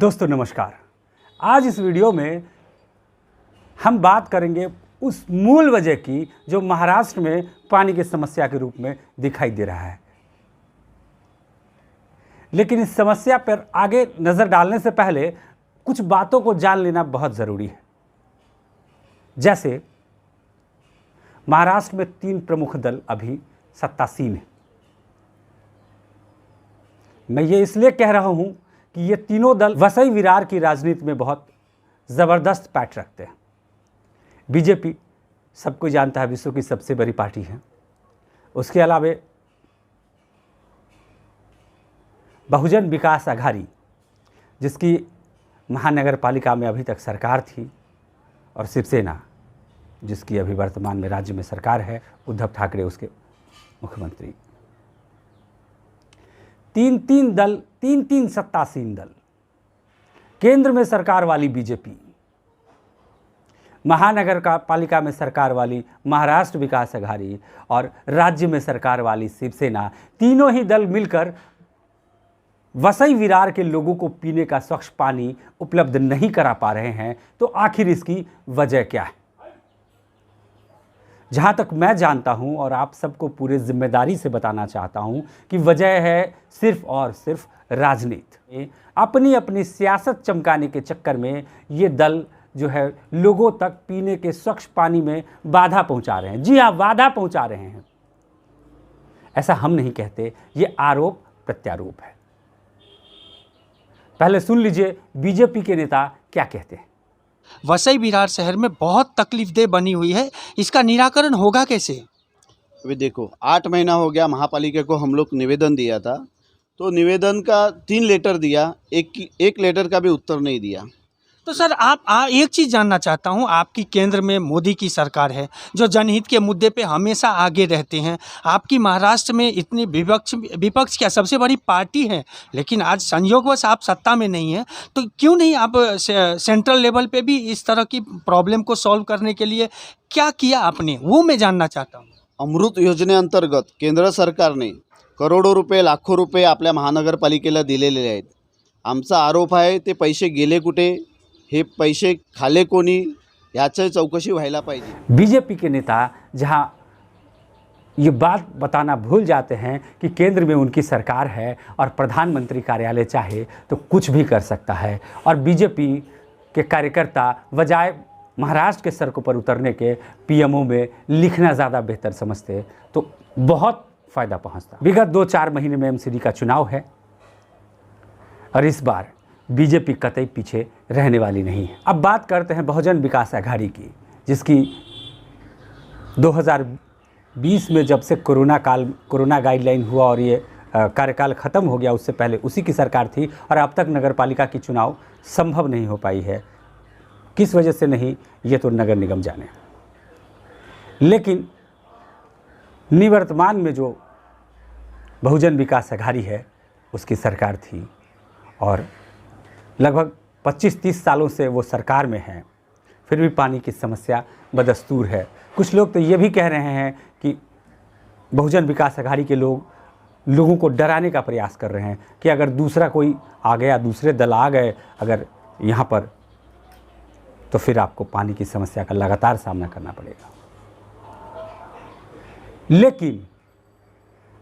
दोस्तों नमस्कार। आज इस वीडियो में हम बात करेंगे उस मूल वजह की जो महाराष्ट्र में पानी की समस्या के रूप में दिखाई दे रहा है। लेकिन इस समस्या पर आगे नज़र डालने से पहले कुछ बातों को जान लेना बहुत ज़रूरी है। जैसे महाराष्ट्र में 3 प्रमुख दल अभी सत्तासीन हैं। मैं ये इसलिए कह रहा हूं कि ये तीनों दल वसई विरार की राजनीति में बहुत ज़बरदस्त पैठ रखते हैं। बीजेपी सबको जानता है, विश्व की सबसे बड़ी पार्टी है। उसके अलावा बहुजन विकास आघाड़ी, जिसकी महानगर पालिका में अभी तक सरकार थी, और शिवसेना, जिसकी अभी वर्तमान में राज्य में सरकार है, उद्धव ठाकरे उसके मुख्यमंत्री। तीन सत्तासीन दल। केंद्र में सरकार वाली बीजेपी, महानगर का पालिका में सरकार वाली महाराष्ट्र विकास आघाड़ी और राज्य में सरकार वाली शिवसेना, तीनों ही दल मिलकर वसई विरार के लोगों को पीने का स्वच्छ पानी उपलब्ध नहीं करा पा रहे हैं। तो आखिर इसकी वजह क्या है? जहाँ तक मैं जानता हूँ और आप सबको पूरे जिम्मेदारी से बताना चाहता हूँ कि वजह है सिर्फ और सिर्फ राजनीति। अपनी अपनी सियासत चमकाने के चक्कर में ये दल जो है लोगों तक पीने के स्वच्छ पानी में बाधा पहुँचा रहे हैं। जी हाँ, बाधा पहुँचा रहे हैं। ऐसा हम नहीं कहते, ये आरोप प्रत्यारोप है। पहले सुन लीजिए बीजेपी के नेता क्या कहते हैं। वसई विरार शहर में बहुत तकलीफदेह बनी हुई है, इसका निराकरण होगा कैसे? अभी देखो, 8 महीना हो गया महापालिका को हम लोग निवेदन दिया था, तो निवेदन का 3 लेटर दिया, एक लेटर का भी उत्तर नहीं दिया। तो सर आप एक चीज़ जानना चाहता हूं, आपकी केंद्र में मोदी की सरकार है जो जनहित के मुद्दे पे हमेशा आगे रहते हैं। आपकी महाराष्ट्र में इतनी विपक्ष क्या सबसे बड़ी पार्टी है, लेकिन आज संयोगवश आप सत्ता में नहीं है, तो क्यों नहीं आप सेंट्रल लेवल पे भी इस तरह की प्रॉब्लम को सॉल्व करने के लिए क्या किया आपने, वो मैं जानना चाहता हूँ। अमृत योजनेअंतर्गत केंद्र सरकारने करोडो रुपये लाखो रुपये आपल्या महानगरपालिकेला दिलेले आहेत। आमचा आरोप आहे ते पैसे गेले कुठे, हे पैसे खाले कोणी, याची चौकशी व्हायला पाहिजे। बीजेपी के नेता जहां ये बात बताना भूल जाते हैं कि केंद्र में उनकी सरकार है और प्रधानमंत्री कार्यालय चाहे तो कुछ भी कर सकता है, और बीजेपी के कार्यकर्ता बजाय महाराष्ट्र के सड़कों पर उतरने के पीएमओ में लिखना ज़्यादा बेहतर समझते तो बहुत फ़ायदा पहुंचता। विगत 2-4 महीने में एमसीडी का चुनाव है और इस बार बीजेपी कतई पीछे रहने वाली नहीं है। अब बात करते हैं बहुजन विकास आघाड़ी की, जिसकी 2020 में जब से कोरोना गाइडलाइन हुआ और ये कार्यकाल ख़त्म हो गया, उससे पहले उसी की सरकार थी और अब तक नगर पालिका की चुनाव संभव नहीं हो पाई है। किस वजह से नहीं, ये तो नगर निगम जाने। लेकिन निवर्तमान में जो बहुजन विकास आघाड़ी है उसकी सरकार थी और लगभग 25-30 सालों से वो सरकार में है, फिर भी पानी की समस्या बदस्तूर है। कुछ लोग तो ये भी कह रहे हैं कि बहुजन विकास आघाड़ी के लोगों को डराने का प्रयास कर रहे हैं कि अगर दूसरा कोई आ गया, दूसरे दल आ गए अगर यहाँ पर, तो फिर आपको पानी की समस्या का लगातार सामना करना पड़ेगा। लेकिन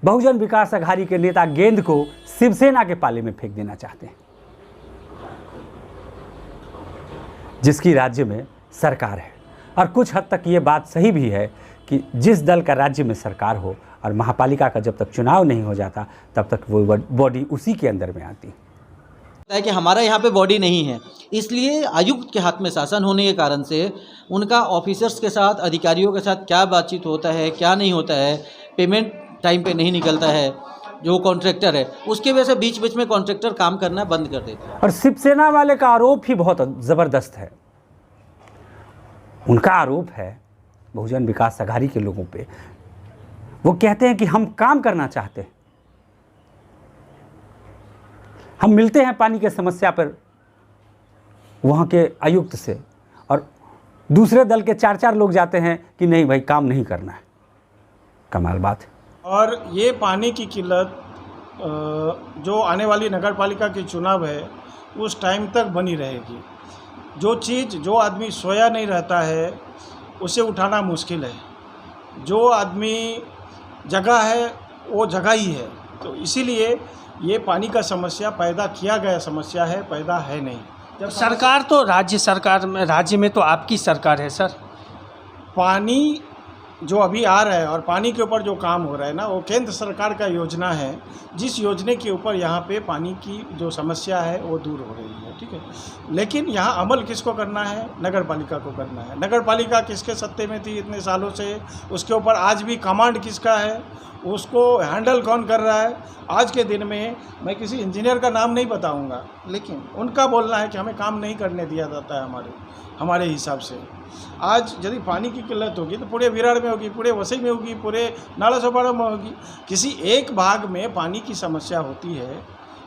बहुजन विकास आघाड़ी के नेता गेंद को शिवसेना के पाले में फेंक देना चाहते हैं, जिसकी राज्य में सरकार है। और कुछ हद तक ये बात सही भी है कि जिस दल का राज्य में सरकार हो और महापालिका का जब तक चुनाव नहीं हो जाता तब तक वो बॉडी उसी के अंदर में आती है कि हमारा यहाँ पे बॉडी नहीं है, इसलिए आयुक्त के हाथ में शासन होने के कारण से उनका ऑफिसर्स के साथ, अधिकारियों के साथ क्या बातचीत होता है, क्या नहीं होता है, पेमेंट टाइम पे नहीं निकलता है, जो कॉन्ट्रैक्टर है उसके वजह से बीच में कॉन्ट्रैक्टर काम करना बंद कर देते हैं। और शिवसेना वाले का आरोप ही बहुत ज़बरदस्त है। उनका आरोप है बहुजन विकास आघाड़ी के लोगों पे, वो कहते हैं कि हम काम करना चाहते हैं, हम मिलते हैं पानी के समस्या पर वहाँ के आयुक्त से, और दूसरे दल के 4-4 लोग जाते हैं कि नहीं भाई काम नहीं करना है। कमाल बात है। और ये पानी की किल्लत जो आने वाली नगर पालिका की चुनाव है उस टाइम तक बनी रहेगी। जो आदमी सोया नहीं रहता है उसे उठाना मुश्किल है, जो आदमी जगह है वो जगह ही है। तो इसीलिए ये पानी का समस्या पैदा किया गया समस्या है, पैदा है नहीं। जब सरकार तो राज्य में तो आपकी सरकार है सर। पानी जो अभी आ रहा है और पानी के ऊपर जो काम हो रहा है ना, वो केंद्र सरकार का योजना है, जिस योजने के ऊपर यहाँ पे पानी की जो समस्या है वो दूर हो रही है, ठीक है। लेकिन यहाँ अमल किसको करना है? नगर पालिका को करना है। नगर पालिका किसके सत्ते में थी इतने सालों से, उसके ऊपर आज भी कमांड किसका है, उसको हैंडल कौन कर रहा है? आज के दिन में मैं किसी इंजीनियर का नाम नहीं बताऊंगा, लेकिन उनका बोलना है कि हमें काम नहीं करने दिया जाता है हमारे हिसाब से। आज यदि पानी की किल्लत होगी तो पूरे विरार में होगी, पूरे वसई में होगी, पूरे नाला सोपारा में होगी। किसी एक भाग में पानी की समस्या होती है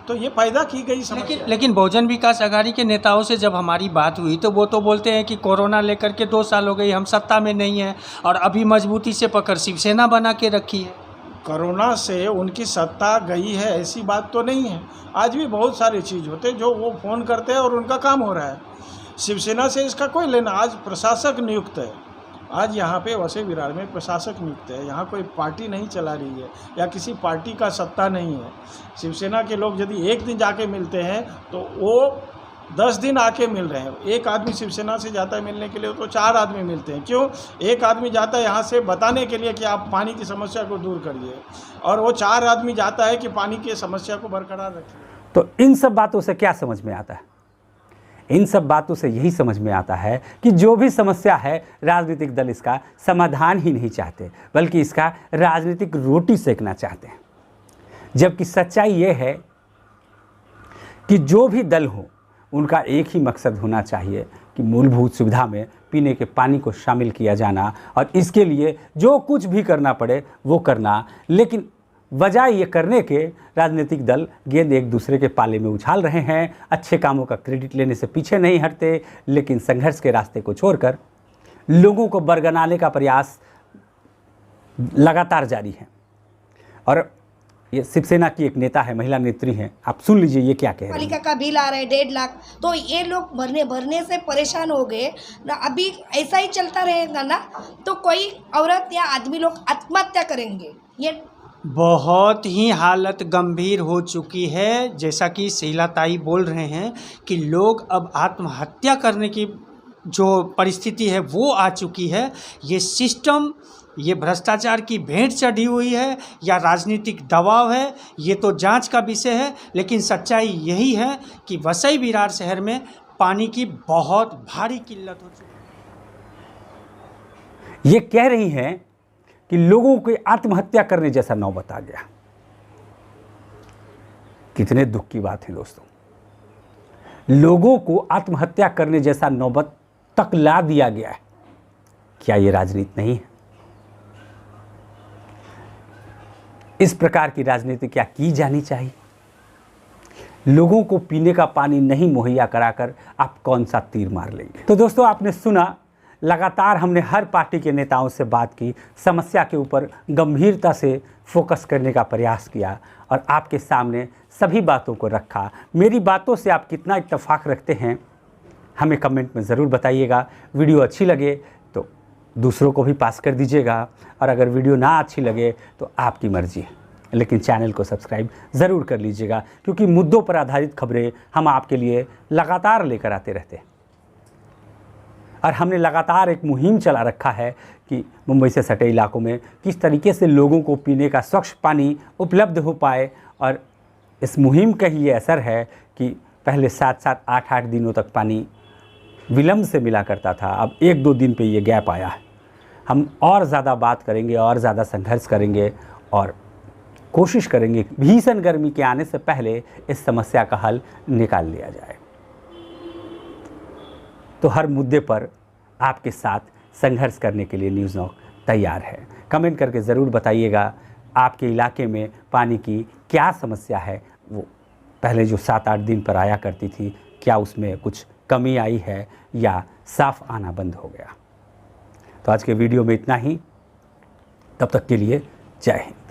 तो ये पैदा की गई समस्या। लेकिन बहुजन विकास आघाड़ी के नेताओं से जब हमारी बात हुई तो वो तो बोलते हैं कि कोरोना लेकर के 2 साल हो गई, हम सत्ता में नहीं हैं और अभी मजबूती से पकड़ शिवसेना बना के रखी है। कोरोना से उनकी सत्ता गई है ऐसी बात तो नहीं है। आज भी बहुत सारी चीज़ होते हैं जो वो फ़ोन करते हैं और उनका काम हो रहा है। शिवसेना से इसका कोई लेना, आज प्रशासक नियुक्त है, आज यहाँ पे वसई विरार में प्रशासक नियुक्त है। यहाँ कोई पार्टी नहीं चला रही है या किसी पार्टी का सत्ता नहीं है। शिवसेना के लोग यदि एक दिन जाके मिलते हैं तो वो 10 दिन आके मिल रहे हैं। एक आदमी शिवसेना से जाता है मिलने के लिए तो 4 आदमी मिलते हैं। क्यों? एक आदमी जाता है यहाँ से बताने के लिए कि आप पानी की समस्या को दूर करिए, और वो 4 आदमी जाता है कि पानी की समस्या को बरकरार रखिए। तो इन सब बातों से क्या समझ में आता है? इन सब बातों से यही समझ में आता है कि जो भी समस्या है राजनीतिक दल इसका समाधान ही नहीं चाहते, बल्कि इसका राजनीतिक रोटी सेकना चाहते हैं। जबकि सच्चाई ये है कि जो भी दल हो उनका एक ही मकसद होना चाहिए कि मूलभूत सुविधा में पीने के पानी को शामिल किया जाना, और इसके लिए जो कुछ भी करना पड़े वो करना। लेकिन वजह ये करने के राजनीतिक दल गेंद एक दूसरे के पाले में उछाल रहे हैं, अच्छे कामों का क्रेडिट लेने से पीछे नहीं हटते, लेकिन संघर्ष के रास्ते को छोड़कर लोगों को बरगलाने का प्रयास लगातार जारी है। और ये शिवसेना की एक नेता है, महिला नेत्री हैं, आप सुन लीजिए ये क्या कह रहे हैं। पालिका का बिल आ रहा है 1.5 लाख, तो ये लोग भरने से परेशान हो गए ना। अभी ऐसा ही चलता रहेगा ना तो कोई औरत या आदमी लोग आत्महत्या करेंगे। ये बहुत ही हालत गंभीर हो चुकी है। जैसा कि शीला ताई बोल रहे हैं कि लोग अब आत्महत्या करने की जो परिस्थिति है वो आ चुकी है। ये सिस्टम, ये भ्रष्टाचार की भेंट चढ़ी हुई है या राजनीतिक दबाव है, ये तो जांच का विषय है। लेकिन सच्चाई यही है कि वसई विरार शहर में पानी की बहुत भारी किल्लत हो चुकी है। ये कह रही हैं कि लोगों को आत्महत्या करने जैसा नौबत आ गया। कितने दुख की बात है दोस्तों, लोगों को आत्महत्या करने जैसा नौबत तक ला दिया गया है। क्या ये राजनीति नहीं है? इस प्रकार की राजनीति क्या की जानी चाहिए? लोगों को पीने का पानी नहीं मुहैया कराकर आप कौन सा तीर मार लेंगे? तो दोस्तों आपने सुना, लगातार हमने हर पार्टी के नेताओं से बात की, समस्या के ऊपर गंभीरता से फोकस करने का प्रयास किया और आपके सामने सभी बातों को रखा। मेरी बातों से आप कितना इत्तेफाक रखते हैं हमें कमेंट में ज़रूर बताइएगा। वीडियो अच्छी लगे तो दूसरों को भी पास कर दीजिएगा, और अगर वीडियो ना अच्छी लगे तो आपकी मर्जी है, लेकिन चैनल को सब्सक्राइब ज़रूर कर लीजिएगा, क्योंकि मुद्दों पर आधारित खबरें हम आपके लिए लगातार लेकर आते रहते हैं। और हमने लगातार एक मुहिम चला रखा है कि मुंबई से सटे इलाकों में किस तरीके से लोगों को पीने का स्वच्छ पानी उपलब्ध हो पाए। और इस मुहिम का ही ये असर है कि पहले 7-7, 8-8 दिनों तक पानी विलम्ब से मिला करता था, अब 1-2 दिन पे ये गैप आया है। हम और ज़्यादा बात करेंगे और ज़्यादा संघर्ष करेंगे और कोशिश करेंगे भीषण गर्मी के आने से पहले इस समस्या का हल निकाल लिया जाए। तो हर मुद्दे पर आपके साथ संघर्ष करने के लिए न्यूज़ नॉक तैयार है। कमेंट करके ज़रूर बताइएगा आपके इलाके में पानी की क्या समस्या है। वो पहले जो 7-8 दिन पर आया करती थी, क्या उसमें कुछ कमी आई है या साफ आना बंद हो गया? तो आज के वीडियो में इतना ही। तब तक के लिए जय हिंद।